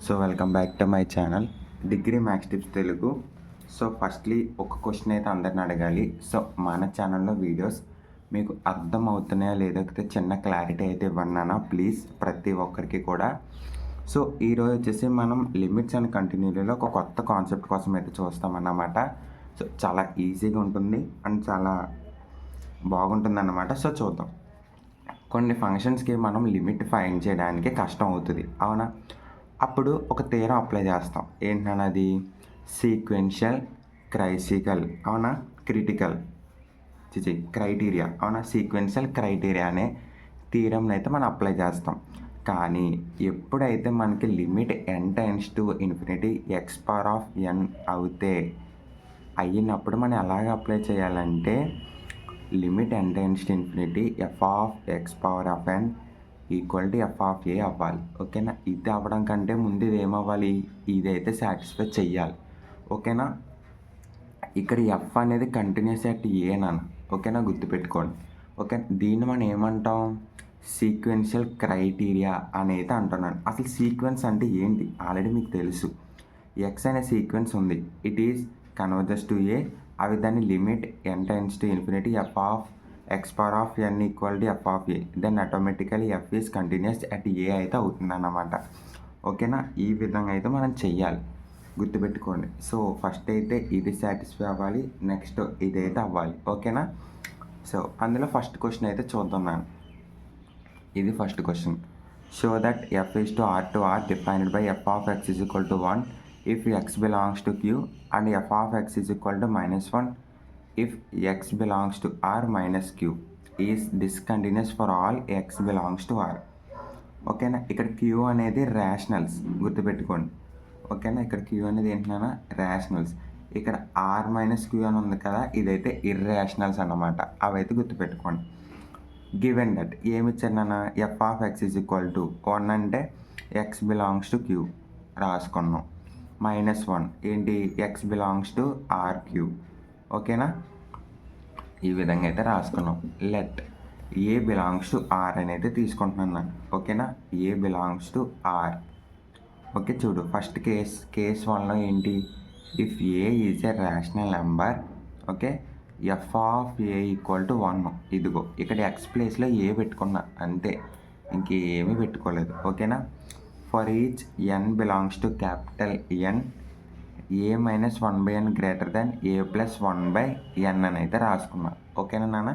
So welcome back to my channel degree maths tips Telugu. So firstly ఒక question అయితే అందరిని అడగాలి. సో మన ఛానల్లో వీడియోస్ మీకు అర్థం అవుతున్నాయా లేకపోతే చిన్న క్లారిటీ అయితే ఇవ్వన్నానా ప్లీజ్ ప్రతి ఒక్కరికి కూడా. సో ఈరోజు వచ్చేసి మనం లిమిట్స్ అండ్ కంటిన్యూటీలో ఒక కొత్త కాన్సెప్ట్ కోసం అయితే చూస్తామన్నమాట. సో చాలా ఈజీగా ఉంటుంది అండ్ చాలా బాగుంటుంది అన్నమాట. సో చూద్దాం. కొన్ని ఫంక్షన్స్కి మనం లిమిట్ ఫైండ్ చేయడానికి కష్టం అవుతుంది, అవునా? అప్పుడు ఒక థీరం అప్లై చేస్తాం. ఏంటన్నది సీక్వెన్షియల్ క్రైసికల్, అవునా? క్రైటీరియా, అవునా? సీక్వెన్షియల్ క్రైటీరియా అనే థీరంని అయితే మనం అప్లై చేస్తాం. కానీ ఎప్పుడైతే మనకి limit n tends to infinity x power of n అయినప్పుడు మనం ఎలాగ అప్లై చేయాలంటే limit n tends to infinity f of x power of n equal to f of a అవ్వాలి, ఓకేనా? ఇది అవ్వడం కంటే ముందు ఇది ఏమవ్వాలి, ఇదైతే సాటిస్ఫై చెయ్యాలి, ఓకేనా? ఇక్కడ ఎఫ్ అనేది కంటిన్యూస్ అట్ ఏనా, ఓకేనా? గుర్తుపెట్టుకోండి, ఓకే? దీన్ని మనం ఏమంటాం, సీక్వెన్షియల్ క్రైటీరియా అనేది అంటున్నాను. అసలు సీక్వెన్స్ అంటే ఏంటి ఆల్రెడీ మీకు తెలుసు. ఎక్స్ అనే సీక్వెన్స్ ఉంది, it is converges to a. అవి దాని limit n tends to infinity f of x power of n equal to f of a, then automatically f is continuous at a అయితే అవుతుంది అన్నమాట, ఓకేనా? ఈ విధంగా అయితే మనం చెయ్యాలి, గుర్తుపెట్టుకోండి. సో ఫస్ట్ అయితే ఇది సాటిస్ఫై అవ్వాలి, నెక్స్ట్ ఇదైతే అవ్వాలి, ఓకేనా? సో అందులో ఫస్ట్ క్వశ్చన్ అయితే చూద్దాం. ఇది first question. Show that f is to R defined by f of x is equal to 1 if x belongs to q and f of x is equal to -1 if x belongs to r minus q is discontinuous for all x belongs to r, ఓకేనా? ఇక్కడ q అనేది rationals, గుర్తుపెట్టుకోండి, ఓకేనా? ఇక్కడ q అనేది ఏంటన్నా rationals. ఇక్కడ r minus q అని ఉంది కదా, ఇదైతే ఇర్రేషనల్స్ అన్నమాట, అవైతే గుర్తుపెట్టుకోండి. గివెన్ దట్ ఏమి ఇచ్చారన్నా f of x is equal to 1 అంటే ఎక్స్ బిలాంగ్స్ టు క్యూ రాసుకున్నాం, -1 ఏంటి x belongs to R Q, ఓకేనా? ఈ విధంగా అయితే రాసుకున్నాం. Let a belongs to R అనేది తీసుకుంటున్నాను నేను, ఓకేనా? A belongs to R, okay? చూడు ఫస్ట్ కేస్ 1లో ఏంటి, if a is a rational number, okay, f of a equal to 1. ఇదిగో ఇక్కడ ఎక్స్ ప్లేస్లో ఏ పెట్టుకున్నా అంతే, ఇంకేమీ పెట్టుకోలేదు, ఓకేనా? For each n belongs to capital N, A minus 1/n greater than A plus 1/n అని అయితే రాసుకున్నా, ఓకేనా నాన్న?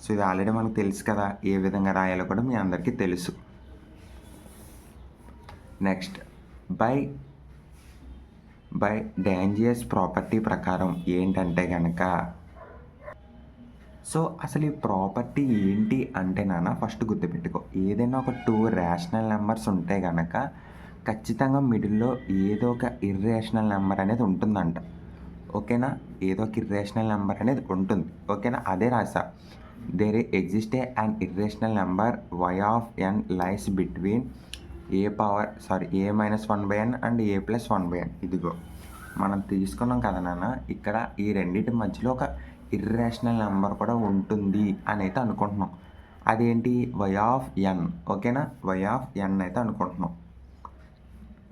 సో ఇది ఆల్రెడీ మనకు తెలుసు కదా, ఏ విధంగా రాయాలో కూడా మీ అందరికీ తెలుసు. నెక్స్ట్ బై డేంజియస్ ప్రాపర్టీ ప్రకారం ఏంటంటే కనుక, సో అసలు ఈ ప్రాపర్టీ ఏంటి అంటే నాన్న ఫస్ట్ గుర్తుపెట్టుకో, ఏదైనా ఒక 2 రేషనల్ నెంబర్స్ ఉంటే కనుక ఖచ్చితంగా మిడిల్లో ఏదో ఒక ఇర్రేషనల్ నెంబర్ అనేది ఉంటుందంట, ఓకేనా? ఏదో ఒక ఇర్రేషనల్ నెంబర్ అనేది ఉంటుంది, ఓకేనా? అదే రాసా, there exist and irrational number y of n lies between a minus 1/n and a plus 1/n. ఇదిగో మనం తీసుకున్నాం కదా నాన్న, ఇక్కడ ఈ రెండింటి మధ్యలో ఒక ఇర్రేషనల్ నెంబర్ కూడా ఉంటుంది అని అయితే అనుకుంటున్నాం. అదేంటి y ఆఫ్ n, ఓకేనా? y ఆఫ్ n అయితే అనుకుంటున్నాం.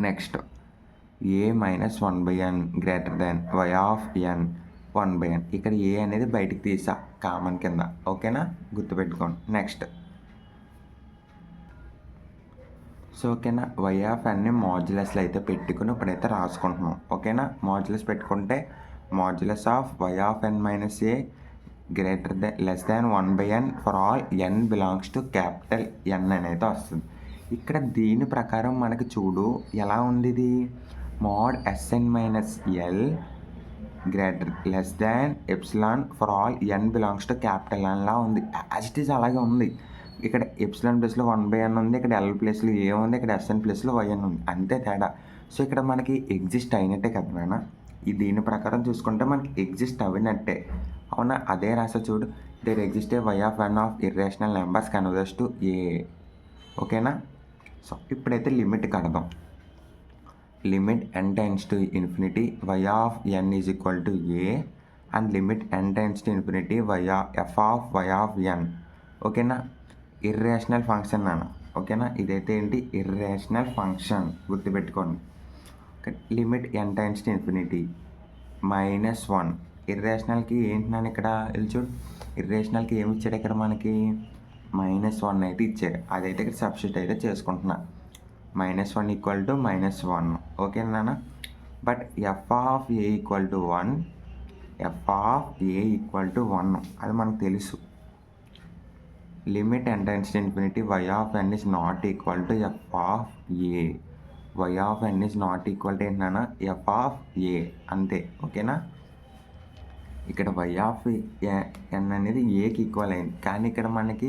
Next A minus 1/n greater than y of n 1/n. ఇక్కడ ఏ అనేది బయటికి తీసా కామన్ కింద, ఓకేనా? గుర్తుపెట్టుకోండి. నెక్స్ట్ సో ఓకేనా, y ఆఫ్ n మాడ్యులస్లో అయితే పెట్టుకుని ఇప్పుడైతే రాసుకుంటున్నాం, ఓకేనా? మాడ్యులస్ పెట్టుకుంటే modulus of y of n minus A greater than less than 1/n for all n belongs to capital N అనేది వస్తుంది. ఇక్కడ దీని ప్రకారం మనకి చూడు ఎలా ఉంది, ఇది mode Sn minus L greater less than epsilon for all n belongs to capital N లా ఉంది, యాజ్ ఇట్ ఈజ్ అలాగే ఉంది. ఇక్కడ ఎప్సిలాన్ ప్లేస్లో 1/n ఉంది, ఇక్కడ ఎల్ ప్లేస్లో ఏ ఉంది, ఇక్కడ Sn ప్లేస్లో yn ఉంది, అంతే తేడా. సో ఇక్కడ మనకి ఎగ్జిస్ట్ అయినట్టే కదా నాన్న, ఈ దీని ప్రకారం చూసుకుంటే మనకి ఎగ్జిస్ట్ అవినట్టే, అవునా? అదే రాసా చూడు, there exist a y of n of irrational numbers converges to a, ఓకేనా? సో ఇప్పుడైతే లిమిట్ కడదాం. Limit n tends to infinity y of n is equal to a and limit n tends to infinity f of y of n, ఓకేనా? Irrational function నాన్న, ఓకేనా. ఇదైతే ఏంటి irrational function గుర్తుపెట్టుకోండి. Limit n tends to infinity -1. ఇర్రేషనల్కి ఏంటి నాన్న ఇక్కడ వెళ్ళి చూడు. ఇర్రేషనల్కి ఏమి ఇచ్చాడు ఇక్కడ మనకి -1 అయితే ఇచ్చాడు. అదైతే ఇక్కడ సబ్స్టిట్యూట్ అయితే చేసుకుంటున్నా. -1 ఈక్వల్ టు -1 ఓకేనా నాన్న. But F of a equal to 1 అది మనకు తెలుసు. Limit n tends to infinity y of n is not equal to f of A. y of n is not equal to ఏంటన్నా F of ఏ అంతే ఓకేనా. ఇక్కడ y of n అనేది ఏకి equal అయింది, కానీ ఇక్కడ మనకి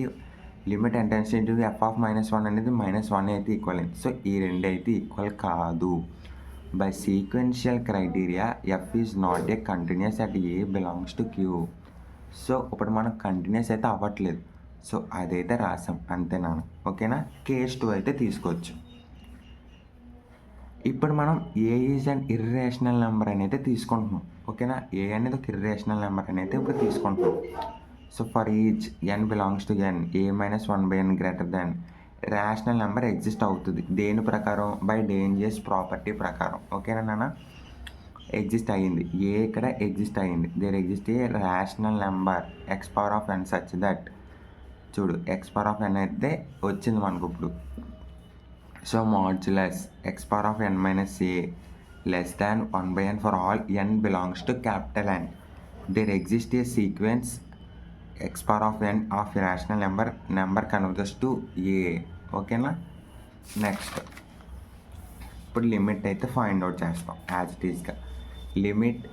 limit n times into F of -1 అనేది -1 అయితే ఈక్వల్ అయింది. సో ఈ రెండు అయితే ఈక్వల్ కాదు. By sequential criteria f is not a continuous at a belongs to Q. So ఇప్పుడు మనం కంటిన్యూస్ అయితే అవ్వట్లేదు. సో అదైతే రాసాం అంతేనా ఓకేనా. కేస్ 2 అయితే తీసుకోవచ్చు. ఇప్పుడు మనం ఏ ఈజ్ అండ్ ఇర్రేషనల్ నెంబర్ అనేది తీసుకుంటున్నాం ఓకేనా. ఏ అనేది ఒక ఇర్రేషనల్ నెంబర్ అనేది ఇప్పుడు తీసుకుంటున్నాం. So for each n belongs to N a -1/n greater than rational number exist అవుతుంది. దేని ప్రకారం బై డేంజర్స్ ప్రాపర్టీ ప్రకారం ఓకేనా నాన్న. ఎగ్జిస్ట్ అయ్యింది ఏ ఇక్కడ ఎగ్జిస్ట్ అయ్యింది. There exist a rational number x power of n such that చూడు x పవర్ ఆఫ్ n అయితే వచ్చింది మనకు ఇప్పుడు. So modulus x power of n minus a less than 1/n for all n belongs to capital N. There exist a sequence x power of n of rational number converges to a ఓకేనా. Next ఇప్పుడు limit అయితే find out చేస్తాం as it ఈస్గా. Limit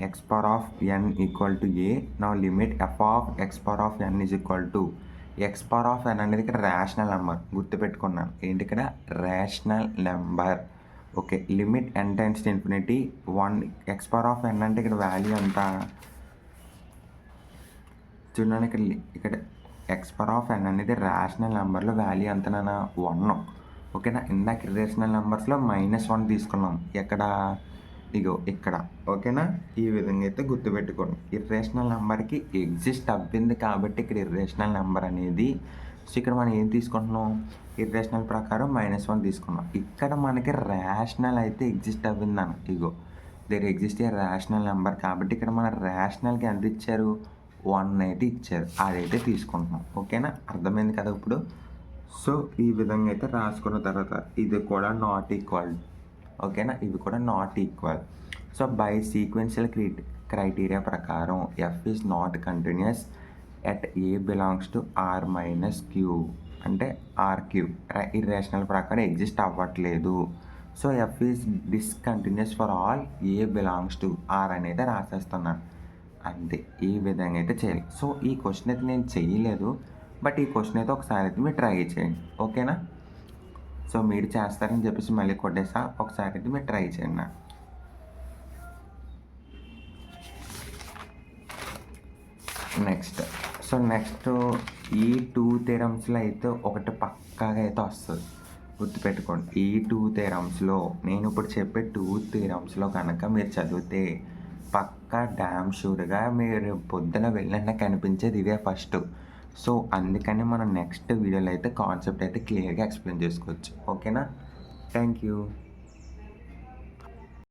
x power of n equal to ఏ. నా limit f of x power of n is equal to x power of n అనేది ఇక్కడ rational number గుర్తుపెట్టుకున్నాను. ఏంటి ఇక్కడ rational number okay. Limit n tends to infinity 1 x power of n అంటే ఇక్కడ value ఎంత చూడండి. ఇక్కడ x పవర్ ఆఫ్ n అనేది రేషనల్ నెంబర్లో వాల్యూ ఎంతనా 1 ఓకేనా. ఇందాక ఇర్రేషనల్ నెంబర్స్లో -1 తీసుకున్నాం ఎక్కడ ఇగో ఇక్కడ ఓకేనా. ఈ విధంగా అయితే గుర్తుపెట్టుకోండి. ఇర్రేషనల్ నెంబర్కి ఎగ్జిస్ట్ అవ్వింది కాబట్టి ఇక్కడ ఇర్రేషనల్ నెంబర్ అనేది. సో ఇక్కడ మనం ఏం తీసుకుంటున్నాం ఇర్రేషనల్ ప్రకారం -1 తీసుకున్నాం. ఇక్కడ మనకి రేషనల్ అయితే ఎగ్జిస్ట్ అవ్విందన్న ఇగో there exist a rational number కాబట్టి ఇక్కడ మన రేషనల్కి ఎంత ఇచ్చారు 1 అయితే ఇచ్చారు. అదైతే తీసుకుంటున్నాం ఓకేనా. అర్థమైంది కదా ఇప్పుడు. సో ఈ విధంగా అయితే రాసుకున్న తర్వాత ఇది కూడా నాట్ ఈక్వల్ ఓకేనా. ఇవి కూడా not equal. So by sequential criteria ప్రకారం f is not continuous at a belongs to R minus Q అంటే ఆర్3 ఇర్రేషనల్ ప్రకారం ఎగ్జిస్ట్ అవ్వట్లేదు. So f is discontinuous for all a belongs to R అనేది రాసేస్తున్నాను అంతే. ఈ విధంగా అయితే చేయాలి. సో ఈ క్వశ్చన్ అయితే నేను చేయలేదు, బట్ ఈ క్వశ్చన్ అయితే ఒకసారి అయితే మీరు ట్రై చేయండి ఓకేనా. సో మీరు చేస్తారని చెప్పేసి మళ్ళీ కొట్టేసా ఒకసారి అయితే మీరు ట్రై చేయండి. నెక్స్ట్ ఈ 2 థియరమ్స్లో అయితే ఒకటి పక్కాగా అయితే వస్తుంది గుర్తుపెట్టుకోండి. ఈ 2 థియరమ్స్లో నేను ఇప్పుడు చెప్పే 2 థియరమ్స్లో కనుక మీరు చదివితే పక్కా డ్యామ్ షూర్గా మీరు పొద్దున వెళ్ళినా కనిపించేది ఇదే ఫస్ట్. సో అందుకని మనం నెక్స్ట్ వీడియోలో అయితే కాన్సెప్ట్ అయితే క్లియర్గా ఎక్స్ప్లెయిన్ చేసుకోవచ్చు ఓకేనా. Thank you.